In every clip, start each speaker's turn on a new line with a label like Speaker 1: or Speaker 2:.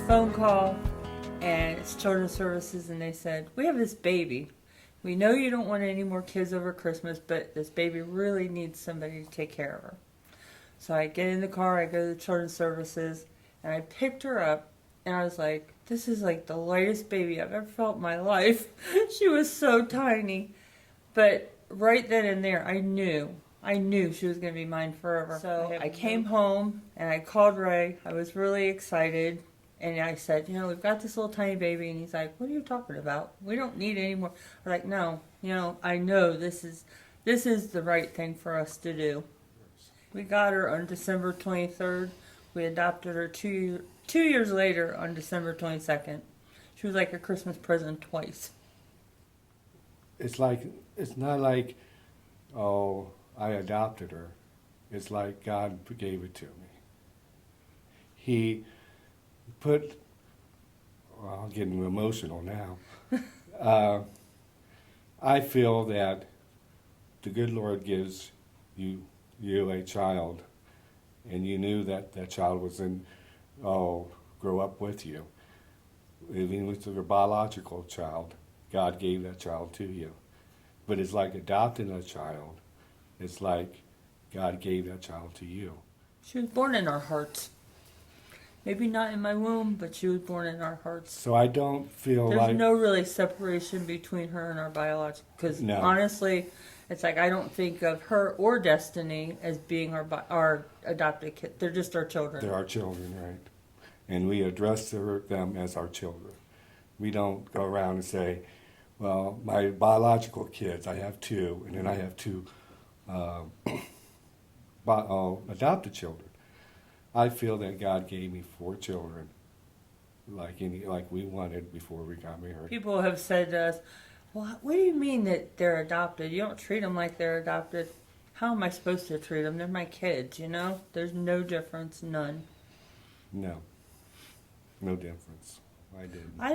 Speaker 1: phone call, and it's Children's Services, and they said, we have this baby. We know you don't want any more kids over Christmas, but this baby really needs somebody to take care of her. So I get in the car, I go to Children's Services, and I picked her up, and I was like, this is like the lightest baby I've ever felt in my life. She was so tiny. But right then and there, I knew she was going to be mine forever. So I came home, and I called Ray. I was really excited. And I said, we've got this little tiny baby. And he's like, what are you talking about? We don't need any more. I'm like, no, I know this is the right thing for us to do. We got her on December 23rd. We adopted her 2 years later on December 22nd. She was like a Christmas present twice.
Speaker 2: It's not like, oh, I adopted her. It's like God gave it to me. He put, well, I'm getting emotional now. I feel that the good Lord gives you a child, and you knew that that child was grow up with you. Even with your biological child, God gave that child to you. But it's like adopting a child. It's like God gave that child to you.
Speaker 1: She was born in our hearts. Maybe not in my womb, but she was born in our hearts.
Speaker 2: So I don't feel
Speaker 1: There's no really separation between her and our biological. Because honestly, it's like I don't think of her or Destiny as being our adopted kid. They're just our children.
Speaker 2: They're our children, right? And we address them as our children. We don't go around and say, well, my biological kids, I have 2, and then I have 2 adopted children. I feel that God gave me 4 children, like we wanted before we got married.
Speaker 1: People have said to us, well, what do you mean that they're adopted? You don't treat them like they're adopted. How am I supposed to treat them? They're my kids, There's no difference, none.
Speaker 2: No difference. I didn't.
Speaker 1: I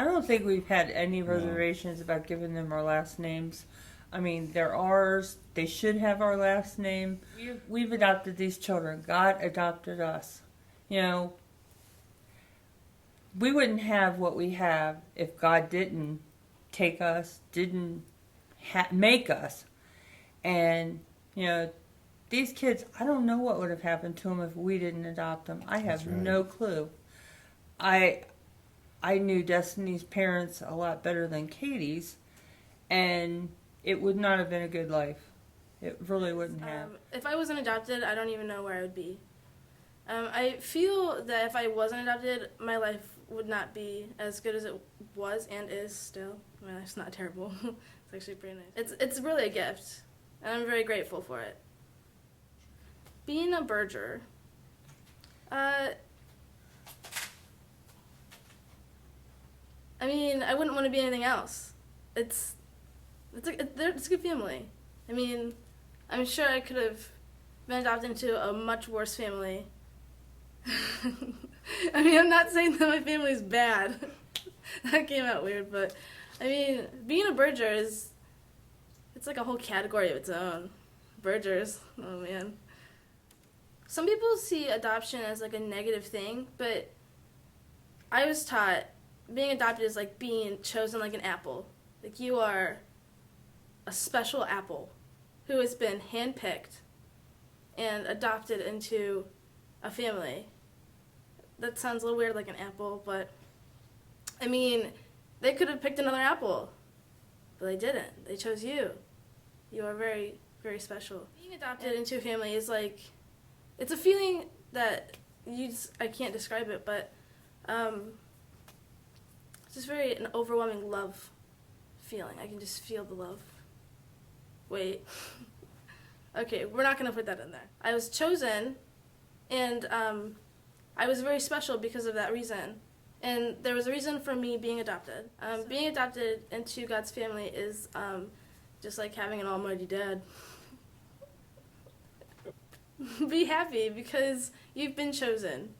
Speaker 1: don't think we've had any reservations about giving them our last names. I mean, they're ours. They should have our last name. We've adopted these children. God adopted us. We wouldn't have what we have if God didn't take us, didn't make us. And, these kids, I don't know what would have happened to them if we didn't adopt them. I have no clue. I knew Destiny's parents a lot better than Katie's, and it would not have been a good life. It really wouldn't have.
Speaker 3: If I wasn't adopted, I don't even know where I would be. I feel that if I wasn't adopted, my life would not be as good as it was and is still. My life's not terrible. It's actually pretty nice. It's really a gift, and I'm very grateful for it. Being a Berger, I wouldn't want to be anything else. It's a good family. I'm sure I could have been adopted into a much worse family. I'm not saying that my family's bad. That came out weird, but being a Berger it's like a whole category of its own. Bergers, oh man. Some people see adoption as like a negative thing, but I was taught being adopted is like being chosen like an apple. Like you are a special apple who has been handpicked and adopted into a family. That sounds a little weird, like an apple, but they could have picked another apple, but they didn't. They chose you. You are very, very special. Being adopted into a family is like, it's a feeling that I can't describe it, but it's just an overwhelming love feeling. I can just feel the love. Wait. Okay, we're not going to put that in there. I was chosen, and I was very special because of that reason. And there was a reason for me being adopted. Being adopted into God's family is just like having an almighty dad. Be happy because you've been chosen.